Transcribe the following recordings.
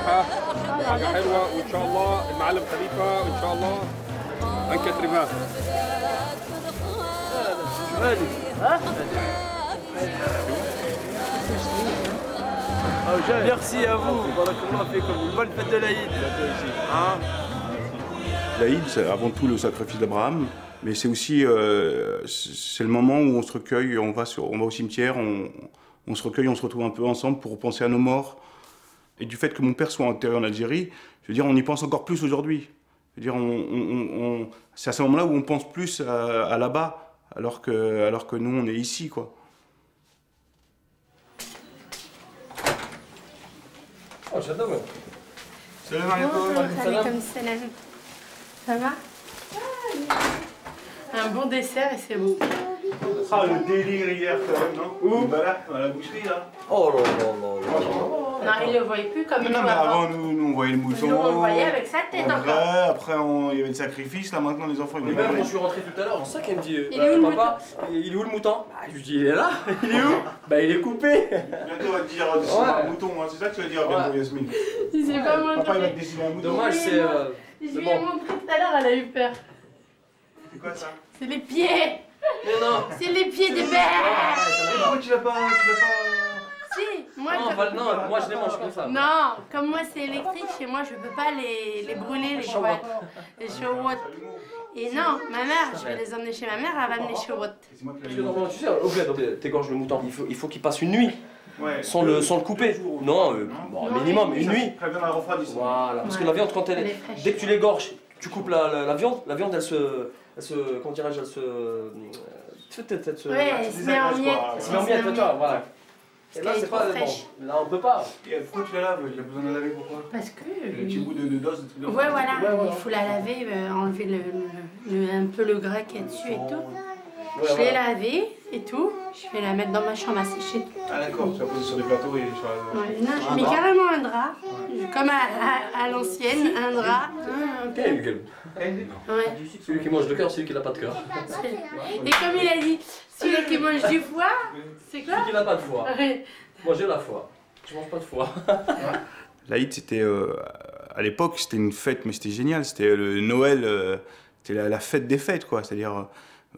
ناجحة حاجة حلوة وإن شاء الله المعلم خليفة وإن شاء الله هنكترمها. Merci à vous. Bonne fête de l'Aïd. L'Aïd, c'est avant tout le sacrifice d'Abraham, mais c'est aussi c'est le moment où on se recueille, on va au cimetière, on se recueille, on se retrouve un peu ensemble pour penser à nos morts. Et du fait que mon père soit enterré en Algérie, je veux dire, on y pense encore plus aujourd'hui. Je veux dire, c'est à ce moment-là où on pense plus à là-bas, alors que nous, on est ici, quoi. Oh, j'adore. Salam alaikum. Alaikum salam. Ça va? Un bon dessert et c'est bon. Ah, le délire hier, quand même, non? Où? Bah là, à la boucherie, là. Oh là là là là. Non, il ne le voyait plus comme Non, mais avant, nous, on voyait le mouton. Nous, on le voyait avec sa tête encore. Après, il y avait le sacrifice, là, maintenant, les enfants, ils Mais même quand je suis rentré tout à l'heure, c'est ça qu'elle me dit. Il est où le papa, il est où le mouton? Bah, je lui dis, il est là. Il est où? Bah, il est coupé. Bientôt, on va te dire dessiner un mouton, hein. C'est ça que tu vas dire bientôt, Yasmine. Il s'est pas montré. Papa, il va te dessiner un mouton. Dommage, c'est. Je lui ai montré tout à l'heure, elle a eu peur. C'est quoi ça? C'est les pieds. Mais non. C'est les pieds des bêtes. Pourquoi tu l'as pas... Si, moi, Non, non, moi je les mange comme ça. Non, comme moi c'est électrique, chez moi je peux pas les brûler, les chouettes. Les chouettes. Et non, ma mère, je vais les emmener chez ma mère, elle va amener chouettes. Parce que normalement, tu sais, au bled, t'égorges le mouton, il faut qu'il passe une nuit. Ouais. Sans le couper. Non, bon, minimum, une nuit. Voilà. Parce que la viande, quand elle dès que tu l'égorges, tu coupes la viande, elle se comment dirais-je, elle se... Ouais, elle se met en miettes. Elle se met en miettes, toi, voilà. Et là, c'est pas bon. Là, on peut pas. Et pourquoi tu la laves? Il a besoin de la laver pourquoi? Parce que... Les petits bouts de dos, des trucs de... Ouais, voilà, il faut la laver, enlever un peu le gras qu'il y a dessus et tout. Je l'ai lavée et tout, je vais la mettre dans ma chambre à sécher. Ah d'accord, tu vas poser sur des plateaux et sur la... Ouais, non, je mets carrément un drap, comme à l'ancienne, un drap. Quel gueule. Ouais. Celui qui mange le cœur, celui qui n'a pas de cœur. Et comme il a dit, celui qui mange du foie, c'est quoi? Celui qui n'a pas de foie. Moi j'ai la foie, je mange pas de foie. L'Aïd, c'était... à l'époque, c'était une fête, mais c'était génial. C'était le Noël, c'était la fête des fêtes, quoi. C'est-à-dire...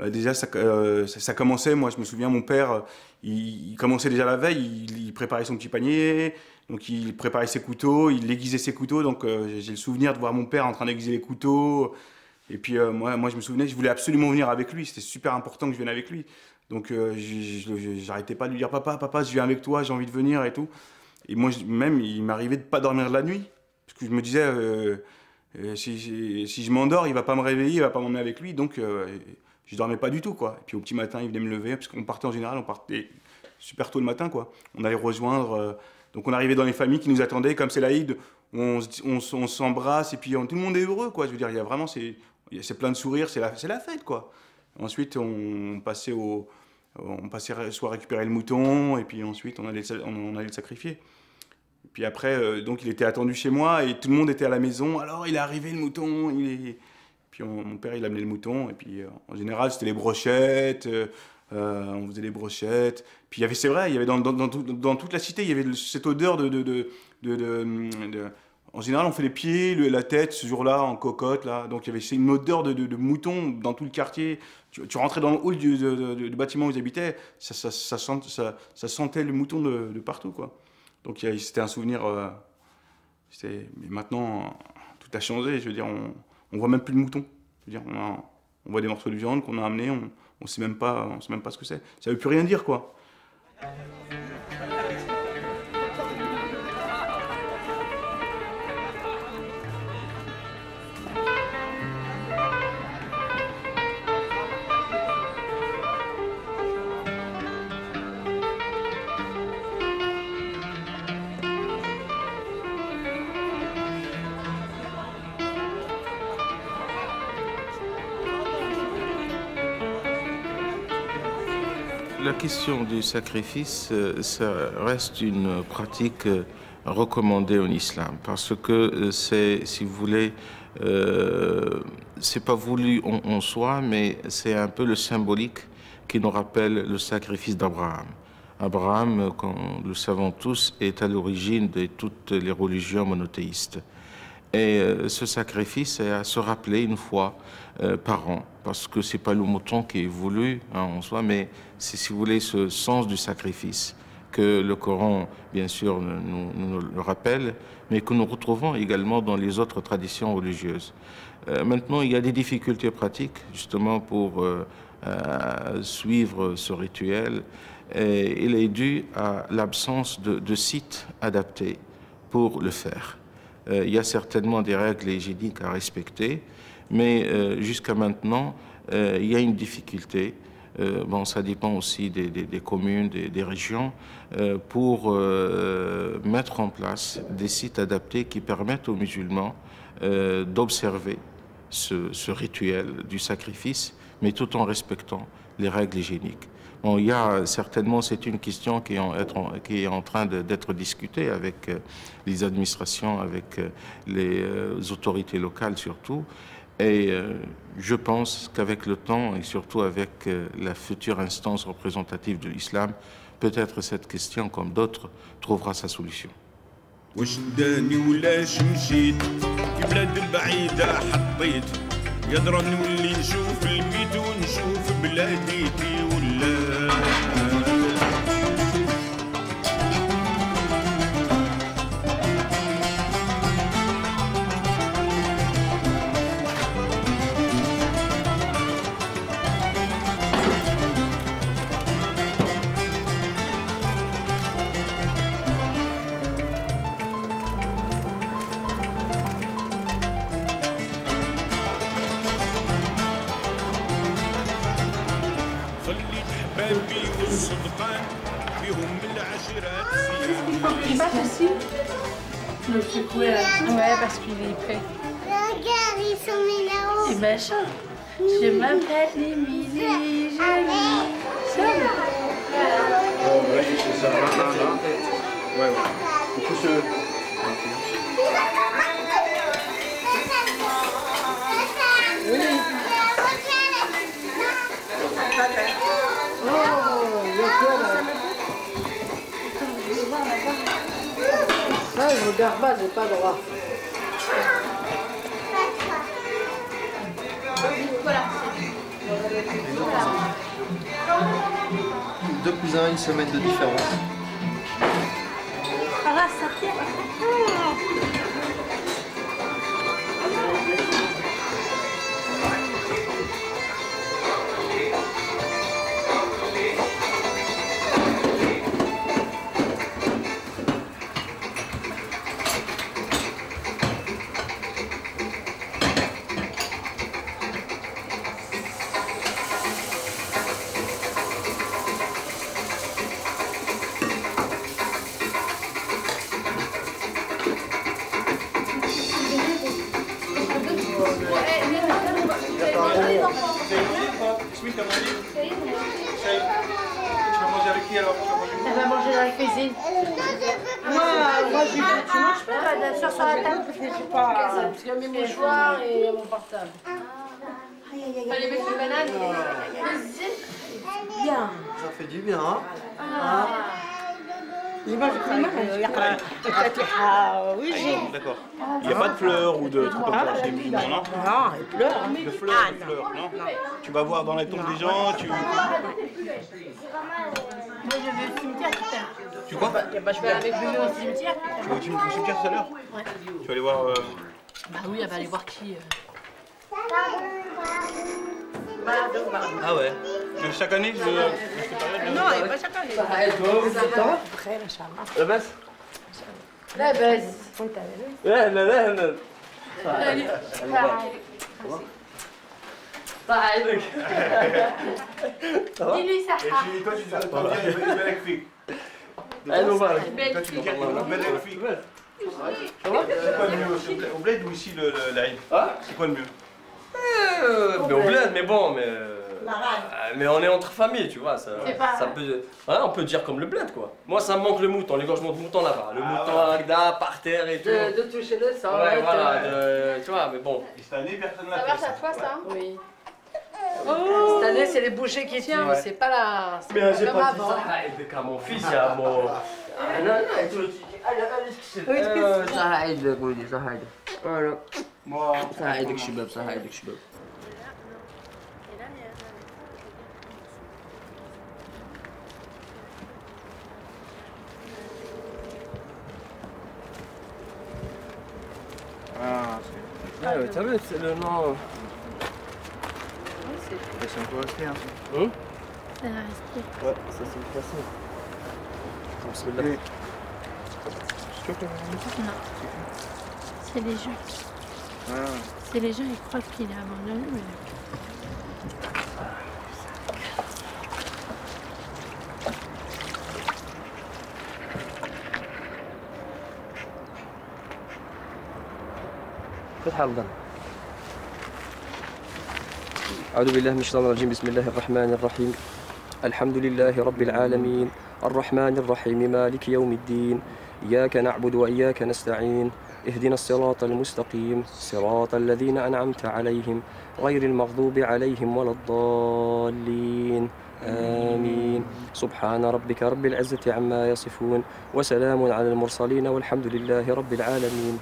déjà, ça commençait, moi je me souviens, mon père, il commençait déjà la veille, il préparait son petit panier, donc il préparait ses couteaux, il aiguisait ses couteaux, donc j'ai le souvenir de voir mon père en train d'aiguiser les couteaux. Et puis moi je me souvenais, je voulais absolument venir avec lui, c'était super important que je vienne avec lui. Donc j'arrêtais pas de lui dire, papa, je viens avec toi, j'ai envie de venir et tout. Et moi même, il m'arrivait de pas dormir de la nuit, parce que je me disais, si je m'endors, il va pas me réveiller, il va pas m'emmener avec lui, donc... je dormais pas du tout, quoi. Et puis au petit matin, il venait me lever, parce qu'on partait en général, on partait super tôt le matin, quoi. On allait rejoindre, donc on arrivait dans les familles qui nous attendaient, comme c'est l'Aïd, on s'embrasse, et puis tout le monde est heureux, quoi. Je veux dire, il y a vraiment, c'est plein de sourires, c'est la fête, quoi. Ensuite, on passait soit récupérer le mouton, et puis ensuite, on allait le sacrifier. Et puis après, donc il était attendu chez moi, et tout le monde était à la maison. Alors, il est arrivé, le mouton, Puis mon père, il amenait le mouton, et puis en général, c'était les brochettes, on faisait les brochettes. Puis c'est vrai, il y avait dans toute la cité, il y avait cette odeur en général, on fait les pieds, la tête, ce jour-là, en cocotte, là. Donc il y avait une odeur de mouton dans tout le quartier. Tu rentrais dans le hall du bâtiment où ils habitaient, ça sentait le mouton de partout, quoi. Donc c'était un souvenir... mais maintenant, tout a changé, je veux dire, on voit même plus de moutons. Je veux dire, on voit des morceaux de viande qu'on a amenés, on sait même pas ce que c'est. Ça veut plus rien dire, quoi. La question du sacrifice, ça reste une pratique recommandée en islam parce que c'est, si vous voulez, c'est pas voulu en soi, mais c'est un peu le symbolique qui nous rappelle le sacrifice d'Abraham. Abraham, comme nous le savons tous, est à l'origine de toutes les religions monothéistes. Et ce sacrifice est à se rappeler une fois par an, parce que ce n'est pas le mouton qui est voulu en soi, mais c'est, si vous voulez, ce sens du sacrifice que le Coran, bien sûr, nous le rappelle, mais que nous retrouvons également dans les autres traditions religieuses. Maintenant, il y a des difficultés pratiques, justement, pour suivre ce rituel. Et il est dû à l'absence de sites adaptés pour le faire. Il y a certainement des règles hygiéniques à respecter, mais jusqu'à maintenant, il y a une difficulté. Bon, ça dépend aussi des communes, des régions, pour mettre en place des sites adaptés qui permettent aux musulmans d'observer ce rituel du sacrifice, mais tout en respectant les règles hygiéniques. Bon, il y a certainement, c'est une question qui est en train d'être discutée avec les administrations, avec les autorités locales surtout. Et je pense qu'avec le temps et surtout avec la future instance représentative de l'islam, peut-être cette question, comme d'autres, trouvera sa solution. Ouais, parce qu'il est prêt. Regarde, ils sont mis là-haut. Et ben chante. Je m'appelle Émilie, je chante. C'est ça, là. Ouais. Il faut se... Ça, je regarde pas, j'ai pas droit. Deux cousins, une semaine de différence. Ah là, ça tient. Elle va manger dans la cuisine. Moi, tu manges pas. Bien sûr, sur la table. Je sais pas. Parce qu'il y a mes mouchoirs et mon portable. Allez, mettre les bananes. Bien. Ça fait du bien, hein? J'ai mangé très mal. Oui, j'ai. D'accord. Il n'y a pas de fleurs ou de trucs comme ça chez les musulmans, non? Non, il pleure. De fleurs, non? Tu vas voir dans les tombes des gens, tu... Moi, je vais au cimetière tout à l'heure. Tu quoi? Je vais avec Julie au cimetière. Tu vas au cimetière tout à l'heure? Ouais. Tu vas aller voir... Bah oui, elle va aller voir qui. Ah ouais. Mais chaque année, Non, il n'y a pas chaque année. Après, Inch'Allah. La baisse? La baisse. لا لا لا لا Dis-lui ça. Et toi, tu dois dire une belle fille. Elle nous va. Toi, tu dis une belle fille. C'est quoi le mieux? Au bled ou ici, l'Aïd? C'est quoi le mieux? Mais au bled, mais bon, mais on est entre familles, tu vois, ça peut... Ouais, on peut dire comme le bled, quoi. Moi, ça me manque le mouton, l'égorgement de mouton là-bas. Le mouton là, par terre et tout. De toucher le sang. Ouais, voilà, tu vois, mais bon. Et cette année, personne ne l'a Ça fait. marche à toi, ça? Oui. Cette année, c'est les bouchers qui tiennent, c'est pas la. Mais j'ai comme pas dit avant. ça avec mon fils, il y a mon. لا لا ساعدك ولدي ساعدك ساعدك شباب ساعدك شباب t'as vu, c'est le nom. Ça peut rester, hein. Ça va rester. Ouais, ça c'est facile. Non. C'est les gens. C'est les gens, ils croient qu'il est abandonné. Mais... فتح رمضان. أعوذ بالله من الشيطان الرجيم بسم الله الرحمن الرحيم الحمد لله رب العالمين الرحمن الرحيم مالك يوم الدين إياك نعبد وإياك نستعين اهدنا الصراط المستقيم صراط الذين أنعمت عليهم غير المغضوب عليهم ولا الضالين آمين سبحان ربك رب العزة عما يصفون وسلام على المرسلين والحمد لله رب العالمين.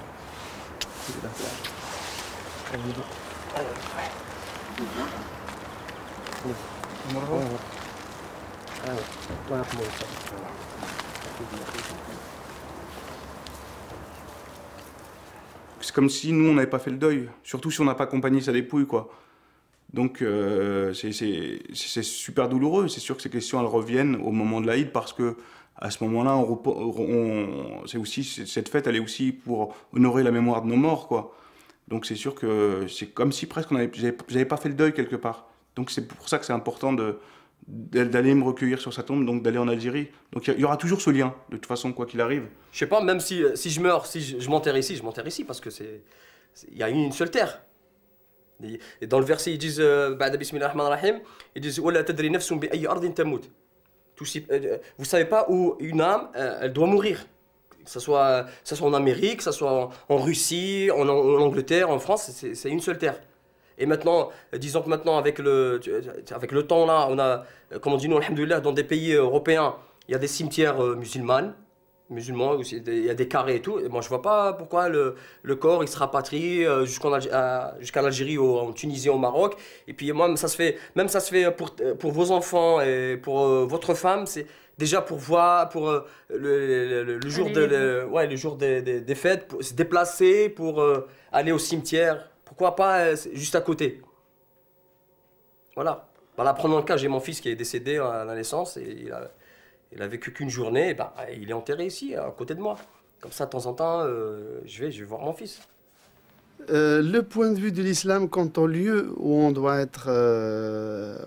C'est comme si nous, on n'avait pas fait le deuil, surtout si on n'a pas accompagné sa dépouille, quoi. Donc c'est super douloureux. C'est sûr que ces questions, elles reviennent au moment de l'Aïd parce que à ce moment-là, c'est aussi cette fête, elle est aussi pour honorer la mémoire de nos morts, quoi. Donc c'est sûr que c'est comme si presque j'avais pas fait le deuil quelque part. Donc c'est pour ça que c'est important d'aller me recueillir sur sa tombe, donc d'aller en Algérie. Donc il y aura toujours ce lien, de toute façon, quoi qu'il arrive. Je sais pas, même si je meurs, si je m'enterre ici, parce que il y a une seule terre. Et dans le verset, ils disent بعد بسم الله الرحمن الرحيم, ils disent ولا تدري نفس بأي أرض تموت. Vous savez pas où une âme elle doit mourir. Que ce soit en Amérique, que ce soit en Russie, en Angleterre, en France, c'est une seule terre. Et maintenant, disons que maintenant avec le temps là, on a, comme on dit nous, alhamdoulilah, dans des pays européens, il y a des cimetières musulmans aussi, il y a des carrés et tout. Et moi je vois pas pourquoi le corps il se rapatrie jusqu'à l'Algérie, en Tunisie, au Maroc. Et puis moi ça se fait pour vos enfants et pour votre femme, c'est déjà pour voir le jour le jour des fêtes, pour se déplacer, pour aller au cimetière. Pourquoi pas juste à côté. Voilà. Voilà, prenons le cas, j'ai mon fils qui est décédé à la naissance et il a vécu qu'une journée, et il est enterré ici, à côté de moi. Comme ça, de temps en temps, je vais voir mon fils. Le point de vue de l'islam quant au lieu où on doit être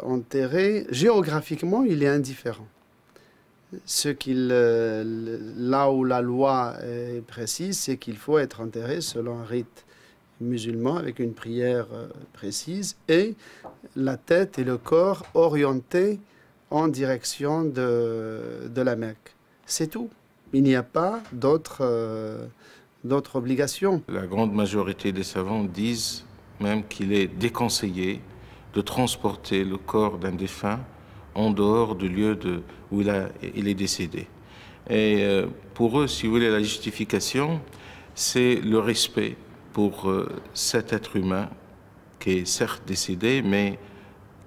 enterré, géographiquement, il est indifférent. Là où la loi est précise, c'est qu'il faut être enterré selon un rite musulman avec une prière précise et la tête et le corps orientés en direction de la Mecque. C'est tout. Il n'y a pas d'autres obligations. La grande majorité des savants disent même qu'il est déconseillé de transporter le corps d'un défunt en dehors du lieu où il est décédé. Et pour eux, si vous voulez, la justification, c'est le respect pour cet être humain qui est certes décédé, mais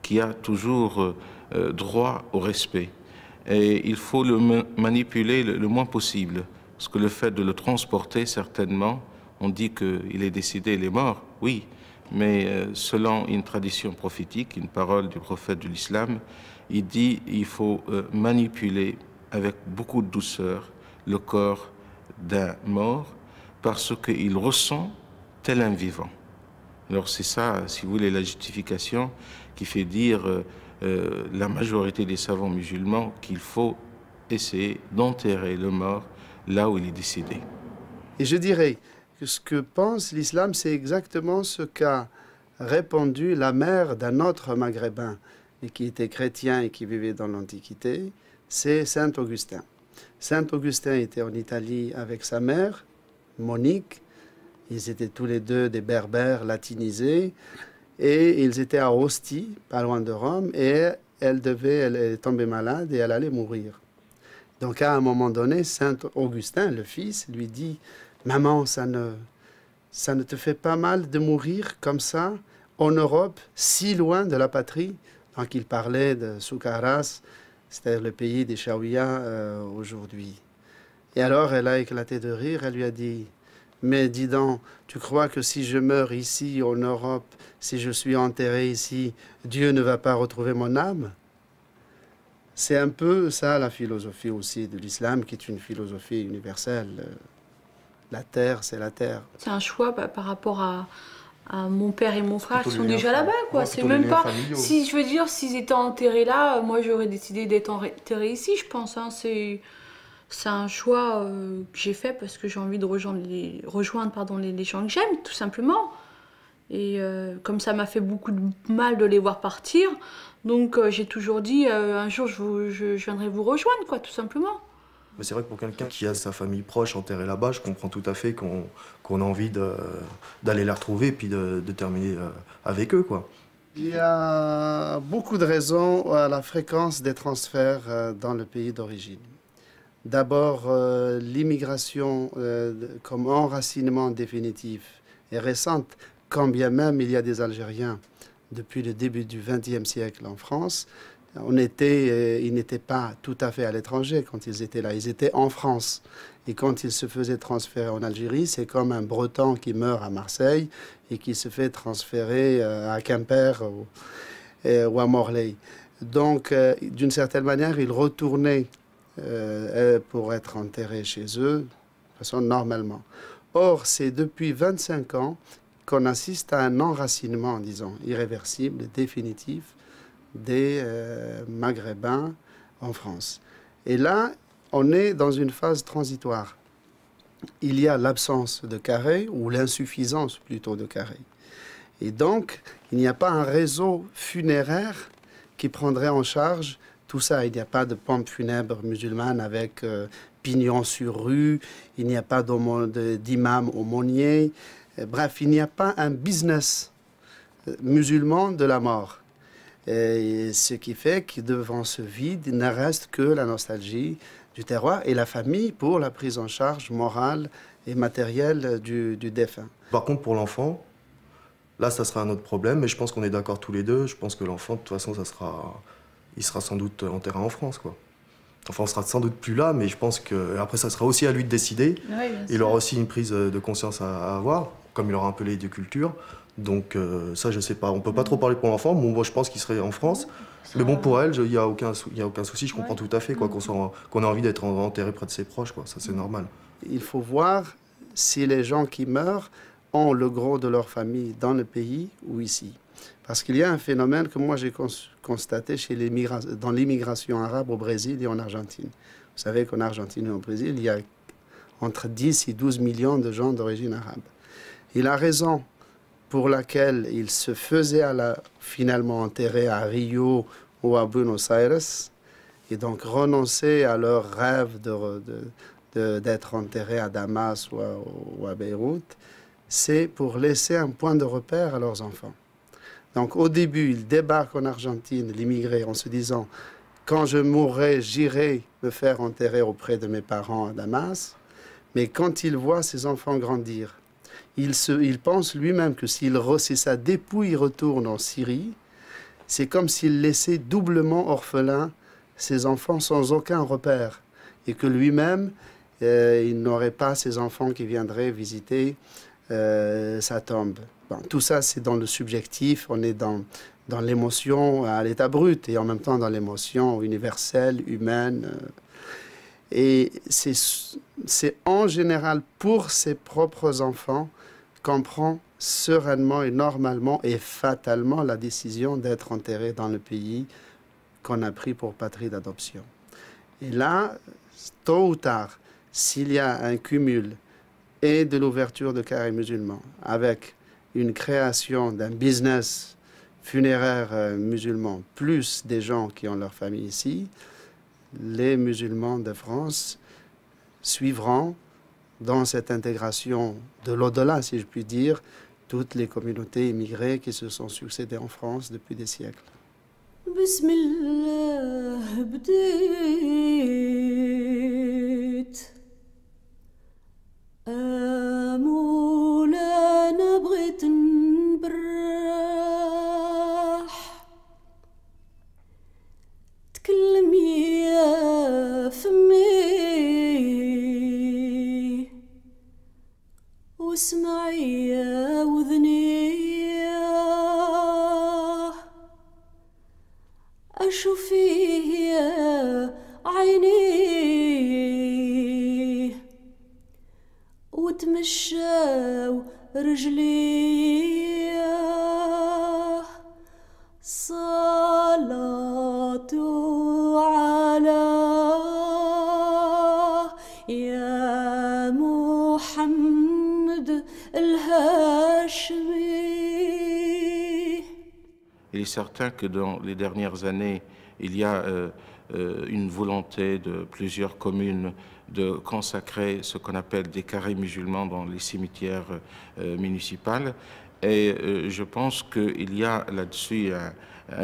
qui a toujours droit au respect. Et il faut le manipuler le moins possible, parce que le fait de le transporter, certainement, on dit qu'il est décédé, il est mort, oui, mais selon une tradition prophétique, une parole du prophète de l'islam, il dit il faut manipuler avec beaucoup de douceur le corps d'un mort, parce qu'il ressent tel un vivant. Alors c'est ça, si vous voulez, la justification qui fait dire la majorité des savants musulmans qu'il faut essayer d'enterrer le mort là où il est décédé. Et je dirais que ce que pense l'islam, c'est exactement ce qu'a répondu la mère d'un autre maghrébin et qui était chrétien et qui vivait dans l'Antiquité, c'est Saint Augustin. Saint Augustin était en Italie avec sa mère, Monique. Ils étaient tous les deux des berbères latinisés. Et ils étaient à Ostie, pas loin de Rome, et elle est tombée malade et elle allait mourir. Donc à un moment donné, Saint Augustin, le fils, lui dit « Maman, ça ne te fait pas mal de mourir comme ça, en Europe, si loin de la patrie ?» Donc il parlait de Soukaras, c'est-à-dire le pays des Chaouia aujourd'hui. Et alors elle a éclaté de rire, elle lui a dit « Mais dis donc, tu crois que si je meurs ici en Europe, si je suis enterré ici, Dieu ne va pas retrouver mon âme ?» C'est un peu ça la philosophie aussi de l'islam, qui est une philosophie universelle. La terre, c'est la terre. C'est un choix par rapport à mon père et mon frère qui sont déjà là-bas, quoi. C'est même pas... Si je veux dire, s'ils étaient enterrés là, moi j'aurais décidé d'être enterré ici, je pense. Hein. C'est un choix que j'ai fait parce que j'ai envie de rejoindre les gens que j'aime, tout simplement. Et comme ça m'a fait beaucoup de mal de les voir partir, donc j'ai toujours dit un jour je viendrai vous rejoindre, quoi, tout simplement. Mais c'est vrai que pour quelqu'un qui a sa famille proche enterrée là-bas, je comprends tout à fait qu'on a envie d'aller les retrouver et puis de terminer avec eux, quoi. Il y a beaucoup de raisons à la fréquence des transferts dans le pays d'origine. D'abord, l'immigration comme enracinement définitif est récente, quand bien même il y a des Algériens depuis le début du XXe siècle en France. Ils n'étaient pas tout à fait à l'étranger quand ils étaient là, ils étaient en France. Et quand ils se faisaient transférer en Algérie, c'est comme un Breton qui meurt à Marseille et qui se fait transférer à Quimper ou à Morlaix. Donc, d'une certaine manière, ils retournaient pour être enterrés chez eux, de façon normalement. Or, c'est depuis 25 ans qu'on assiste à un enracinement, disons, irréversible, définitif, des Maghrébins en France. Et là, on est dans une phase transitoire. Il y a l'absence de carré, ou l'insuffisance plutôt de carré. Et donc, il n'y a pas un réseau funéraire qui prendrait en charge tout ça. Il n'y a pas de pompe funèbre musulmane avec pignon sur rue, il n'y a pas d'imam aumônier. Bref, il n'y a pas un business musulman de la mort. Et ce qui fait que devant ce vide, il ne reste que la nostalgie du terroir et la famille pour la prise en charge morale et matérielle du défunt. Par contre, pour l'enfant, là, ça sera un autre problème, mais je pense qu'on est d'accord tous les deux. Je pense que l'enfant, de toute façon, il sera sans doute enterré en France, quoi. Enfin, on sera sans doute plus là, mais je pense que après, ça sera aussi à lui de décider. Oui, il aura aussi une prise de conscience à avoir, comme il aura un peu les deux cultures. Donc ça, je sais pas. On peut pas trop parler pour l'enfant. Bon, moi, je pense qu'il serait en France. Mais bon, pour elle, il y a aucun souci. Je comprends tout à fait, quoi, qu'on ait envie d'être enterré près de ses proches, quoi. Ça, c'est normal. Il faut voir si les gens qui meurent ont le gros de leur famille dans le pays ou ici. Parce qu'il y a un phénomène que moi j'ai constaté dans l'immigration arabe au Brésil et en Argentine. Vous savez qu'en Argentine et au Brésil, il y a entre 10 et 12 millions de gens d'origine arabe. Et la raison pour laquelle ils se faisaient finalement enterrer à Rio ou à Buenos Aires, et donc renoncer à leur rêve d'être enterrés à Damas ou à Beyrouth, c'est pour laisser un point de repère à leurs enfants. Donc au début, ils débarquent en Argentine, l'immigré, en se disant « Quand je mourrai, j'irai me faire enterrer auprès de mes parents à Damas ». Mais quand il voit ses enfants grandir, il pense lui-même que si sa dépouille retourne en Syrie, c'est comme s'il laissait doublement orphelin ses enfants sans aucun repère. Et que lui-même, il n'aurait pas ses enfants qui viendraient visiter sa tombe. Bon, tout ça, c'est dans le subjectif, on est dans l'émotion à l'état brut et en même temps dans l'émotion universelle, humaine. Et c'est en général pour ses propres enfants qu'on prend sereinement et normalement et fatalement la décision d'être enterré dans le pays qu'on a pris pour patrie d'adoption. Et là, tôt ou tard, s'il y a un cumul et de l'ouverture de carrés musulmans avec une création d'un business funéraire musulman, plus des gens qui ont leur famille ici, les musulmans de France suivront dans cette intégration de l'au-delà, si je puis dire, toutes les communautés immigrées qui se sont succédées en France depuis des siècles. Bismillah بديت مولانا بغيت نبرح تكلم يا فمي واسمعي يا وذني أشوف فيه يا عيني وتمشاو رجلي صلاة على يا محمد الهاشمي. Il est certain que dans les dernières années, il y a une volonté de plusieurs communes de consacrer ce qu'on appelle des carrés musulmans dans les cimetières municipaux. Et je pense qu'il y a là-dessus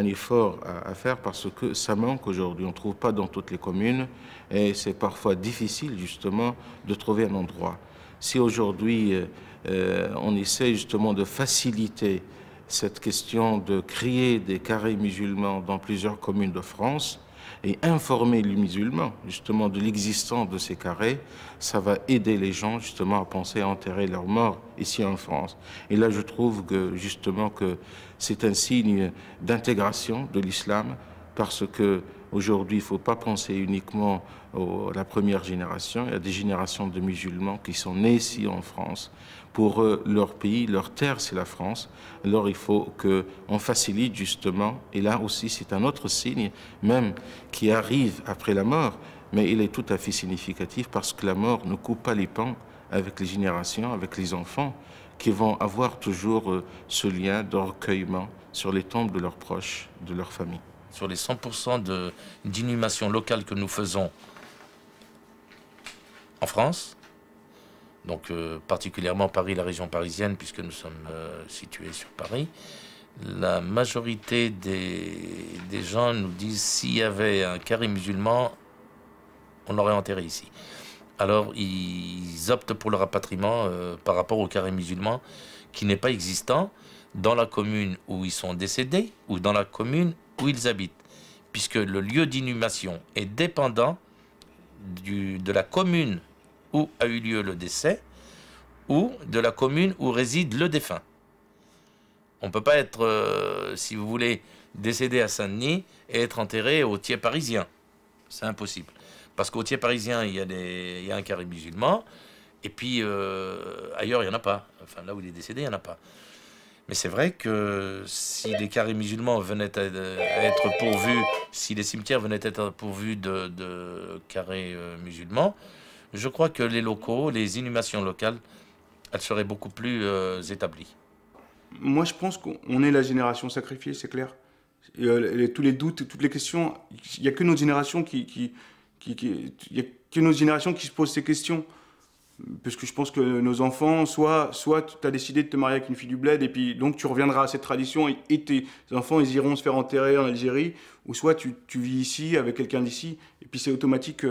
un effort à faire parce que ça manque aujourd'hui. On ne trouve pas dans toutes les communes et c'est parfois difficile justement de trouver un endroit. Si aujourd'hui on essaie justement de faciliter cette question de créer des carrés musulmans dans plusieurs communes de France et informer les musulmans justement de l'existence de ces carrés, ça va aider les gens justement à penser à enterrer leurs morts ici en France. Et là, je trouve que justement que c'est un signe d'intégration de l'islam parce que aujourd'hui, il ne faut pas penser uniquement à la première génération. Il y a des générations de musulmans qui sont nés ici en France. Pour eux, leur pays, leur terre, c'est la France. Alors il faut qu'on facilite justement, et là aussi c'est un autre signe, même qui arrive après la mort, mais il est tout à fait significatif parce que la mort ne coupe pas les ponts avec les générations, avec les enfants, qui vont avoir toujours ce lien de recueillement sur les tombes de leurs proches, de leur famille. Sur les 100% d'inhumation locale que nous faisons en France, donc particulièrement Paris, la région parisienne, puisque nous sommes situés sur Paris, la majorité des gens nous disent s'il y avait un carré musulman, on l'aurait enterré ici. Alors ils optent pour le rapatriement par rapport au carré musulman qui n'est pas existant dans la commune où ils sont décédés ou dans la commune où ils habitent, puisque le lieu d'inhumation est dépendant de la commune où a eu lieu le décès ou de la commune où réside le défunt. On ne peut pas être, si vous voulez, décédé à Saint-Denis et être enterré au Thiers parisien. C'est impossible. Parce qu'au Thiers parisien, il y a un carré musulman, et puis ailleurs, il n'y en a pas. Enfin, là où il est décédé, il n'y en a pas. Mais c'est vrai que si les carrés musulmans venaient à être pourvus, si les cimetières venaient à être pourvus de carrés musulmans, je crois que les locaux, les inhumations locales, elles seraient beaucoup plus établies. Moi, je pense qu'on est la génération sacrifiée, c'est clair. Tous les doutes, toutes les questions, il n'y a que notre génération qui se pose ces questions. Parce que je pense que nos enfants, soit tu as décidé de te marier avec une fille du bled, et puis donc tu reviendras à cette tradition, et tes enfants, ils iront se faire enterrer en Algérie, ou soit tu vis ici avec quelqu'un d'ici, et puis c'est automatique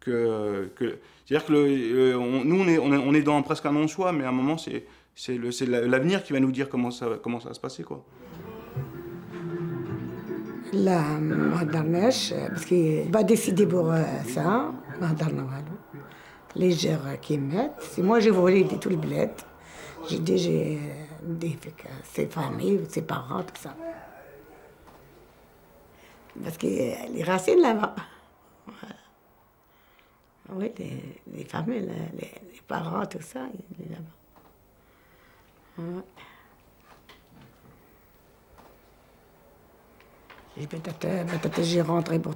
c'est-à-dire que nous, on est dans presque un non-choix, mais à un moment, c'est l'avenir qui va nous dire comment ça va se passer, quoi. لا ما هضرناش باسكو با ديسيدي بوغ سا ما هضرنا والو لي جير كي مات سي موا جي فولي دي تو البلاد جي فيك سي فامي سي بارون تو سا باسكو لي راسين là-bas oui les familles les parents tout ça il est là-bas Et peut-être j'ai rentré pour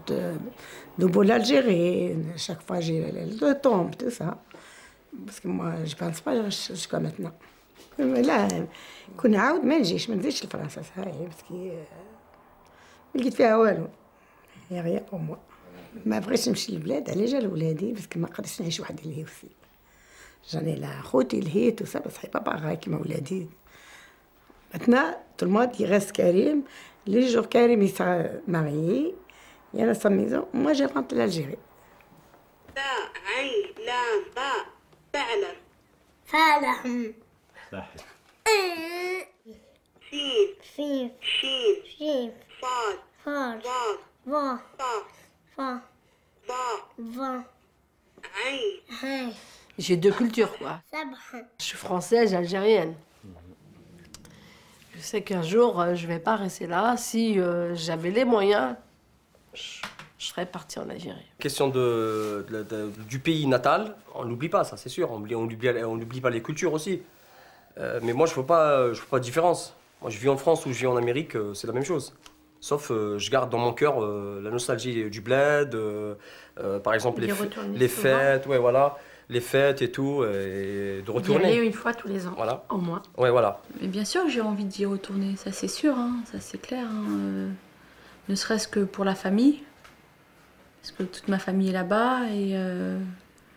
de l'Algérie. Chaque fois j'ai le temps, tout ça. Parce que moi je pense pas jusqu'à maintenant. Mais là, كنا عاود ما نجيش لفرنسا صحيح باسكو ما لقيت فيها والو. يا غير pour moi. ما بغيتش نمشي للبلاد على جال ولادي باسكو ما قدرتش نعيش وحدي لهي وسي. جاني لا خوتي لهي tout ça بس هي با باغاي كيما ولادي. Maintenant, tout le monde, il reste Karim. Les jours Karim, il sera marié. Il a sa maison. Moi, je rentre l'Algérie. فعلا سين شين صاد ضاد فا J'ai deux cultures, quoi. Je suis française et algérienne. Je sais qu'un jour, je vais pas rester là. Si j'avais les moyens, je serais partie en Algérie. Question du pays natal, on n'oublie pas ça, c'est sûr. On n'oublie pas les cultures aussi. Mais moi, je ne fais pas de différence. Moi, je vis en France ou je vis en Amérique, c'est la même chose. Sauf, je garde dans mon cœur la nostalgie du bled, par exemple les fêtes, ouais, voilà, les fêtes et tout, et de retourner. D'y aller une fois tous les ans, voilà. au moins. Ouais, voilà. Mais bien sûr que j'ai envie d'y retourner, ça c'est sûr, hein, ça c'est clair. Hein, ne serait-ce que pour la famille, parce que toute ma famille est là-bas et...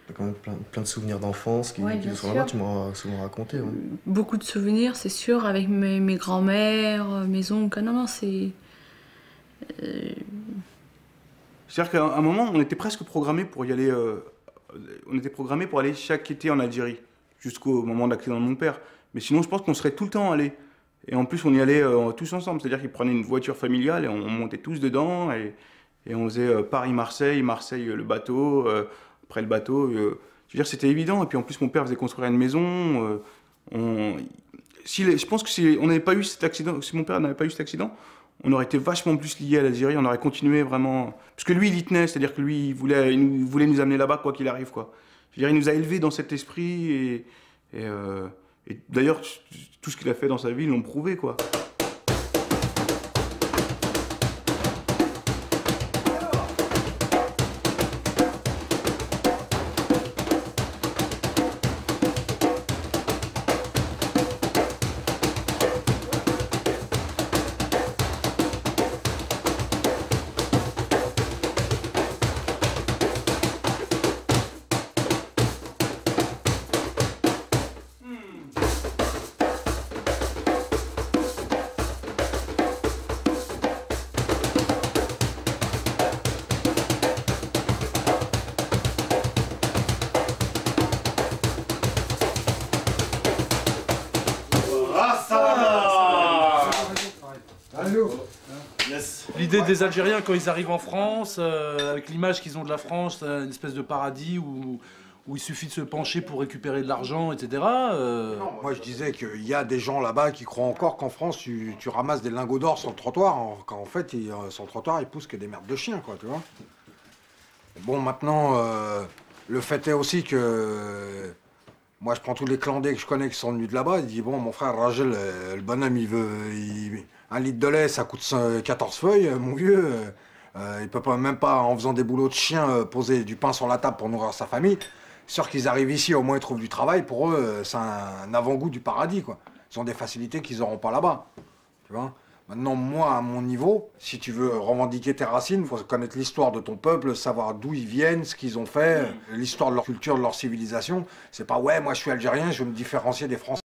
T'as quand même plein de souvenirs d'enfance qui sont là-bas, tu m'as souvent raconté. Ouais. Beaucoup de souvenirs, c'est sûr, avec mes grands-mères, mes oncles. Non, non, c'est... C'est-à-dire qu'à un moment, on était presque programmé pour y aller. On était programmé pour aller chaque été en Algérie, jusqu'au moment de l'accident de mon père. Mais sinon, je pense qu'on serait tout le temps allés. Et en plus, on y allait tous ensemble. C'est-à-dire qu'ils prenaient une voiture familiale et on montait tous dedans. Et on faisait Paris-Marseille, Marseille le bateau, après le bateau. Je veux dire, c'était évident. Et puis en plus, mon père faisait construire une maison. Je pense que si on n'avait pas eu cet accident, si mon père n'avait pas eu cet accident, on aurait été vachement plus liés à l'Algérie, on aurait continué vraiment... Parce que lui, il y tenait, c'est-à-dire que lui, il voulait nous amener là-bas, quoi qu'il arrive, quoi. Je veux dire, il nous a élevés dans cet esprit, et d'ailleurs, tout ce qu'il a fait dans sa vie, ils l'ont prouvé, quoi. L'idée des Algériens quand ils arrivent en France, avec l'image qu'ils ont de la France, une espèce de paradis où il suffit de se pencher pour récupérer de l'argent, etc. Non, moi je disais qu'il y a des gens là-bas qui croient encore qu'en France tu ramasses des lingots d'or sur le trottoir, quand en fait sur le trottoir ils poussent que des merdes de chiens, quoi, tu vois. Bon, maintenant, le fait est aussi que moi je prends tous les clandés que je connais qui sont venus de là-bas, ils disent bon, mon frère Rachel, le bonhomme il veut... un litre de lait, ça coûte 14 feuilles, mon vieux. Il peut pas, même pas, en faisant des boulots de chien, poser du pain sur la table pour nourrir sa famille. Sûr qu'ils arrivent ici, au moins ils trouvent du travail. Pour eux, c'est un avant-goût du paradis, quoi. Ils ont des facilités qu'ils n'auront pas là-bas. Tu vois ? Maintenant, moi, à mon niveau, si tu veux revendiquer tes racines, il faut connaître l'histoire de ton peuple, savoir d'où ils viennent, ce qu'ils ont fait, l'histoire de leur culture, de leur civilisation. C'est pas, ouais, moi je suis algérien, je veux me différencier des Français.